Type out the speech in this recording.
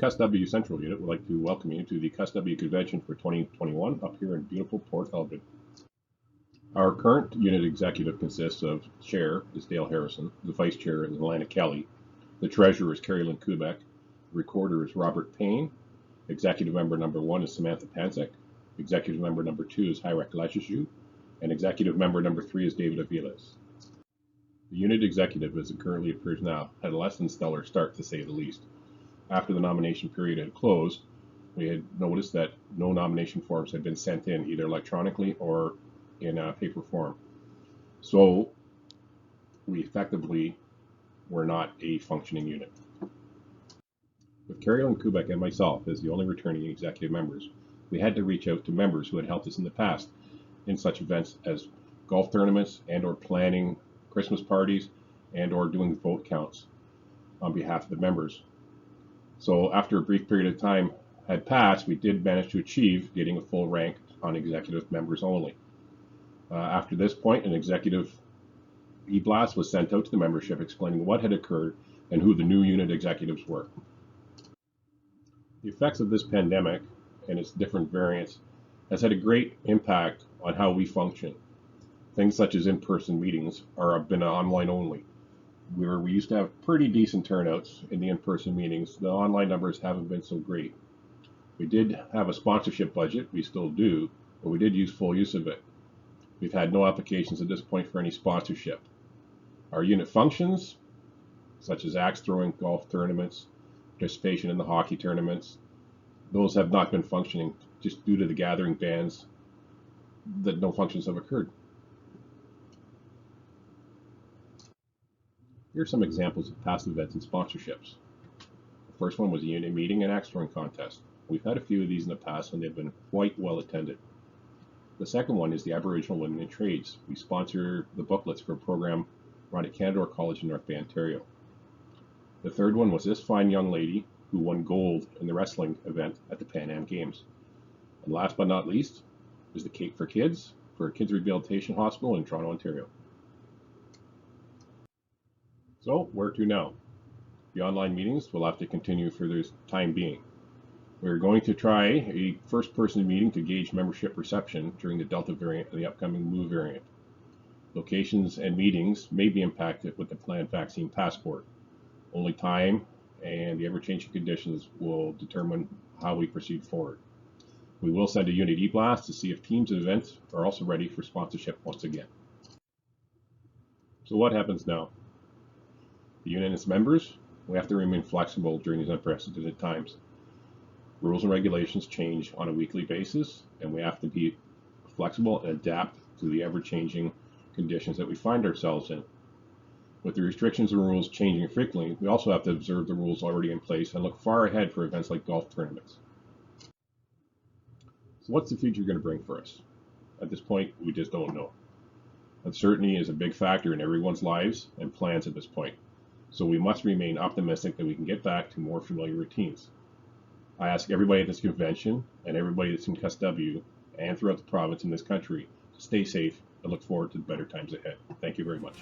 CUSW Central Unit would like to welcome you to the CUSW Convention for 2021 up here in beautiful Port Elgin. Our current unit executive consists of Chair is Dale Harrison, the Vice Chair is Alana Kelly, the Treasurer is Carrie Lynn Kubek, the Recorder is Robert Payne, Executive Member number 1 is Samantha Panzek, Executive Member number 2 is Hyrek Lasheshu, and Executive Member number 3 is David Aviles. The unit executive, as it currently appears now, had a less than stellar start, to say the least. After the nomination period had closed, we had noticed that no nomination forms had been sent in, either electronically or in a paper form. So we effectively were not a functioning unit. With Carrie Lynn Kubek and myself as the only returning executive members, we had to reach out to members who had helped us in the past in such events as golf tournaments and or planning Christmas parties and or doing vote counts on behalf of the members. So after a brief period of time had passed, we did manage to achieve getting a full rank on executive members only. After this point, an executive e-blast was sent out to the membership explaining what had occurred and who the new unit executives were. The effects of this pandemic and its different variants has had a great impact on how we function. Things such as in-person meetings have been online only. Where we used to have pretty decent turnouts in the in-person meetings, the online numbers haven't been so great. We did have a sponsorship budget, we still do, but we did use full use of it. We've had no applications at this point for any sponsorship. Our unit functions, such as axe throwing, golf tournaments, participation in the hockey tournaments, those have not been functioning just due to the gathering bans that no functions have occurred. Here are some examples of past events and sponsorships. The first one was a unit meeting and axe throwing contest. We've had a few of these in the past and they've been quite well attended. The second one is the Aboriginal Women in Trades. We sponsor the booklets for a program run at Canadore College in North Bay, Ontario. The third one was this fine young lady who won gold in the wrestling event at the Pan Am Games. And last but not least is the Cake for Kids for a kids rehabilitation hospital in Toronto, Ontario. So where to now? The online meetings will have to continue for the time being. We're going to try a first-person meeting to gauge membership reception during the Delta variant and the upcoming Mu variant. Locations and meetings may be impacted with the planned vaccine passport. Only time and the ever-changing conditions will determine how we proceed forward. We will send a unit e-blast to see if teams and events are also ready for sponsorship once again. So what happens now? The unit and its members, we have to remain flexible during these unprecedented times. Rules and regulations change on a weekly basis, and we have to be flexible and adapt to the ever-changing conditions that we find ourselves in. With the restrictions and rules changing frequently, we also have to observe the rules already in place and look far ahead for events like golf tournaments. So what's the future going to bring for us? At this point, we just don't know. Uncertainty is a big factor in everyone's lives and plans at this point. So we must remain optimistic that we can get back to more familiar routines. I ask everybody at this convention and everybody that's in CUSW and throughout the province in this country to stay safe and look forward to better times ahead. Thank you very much.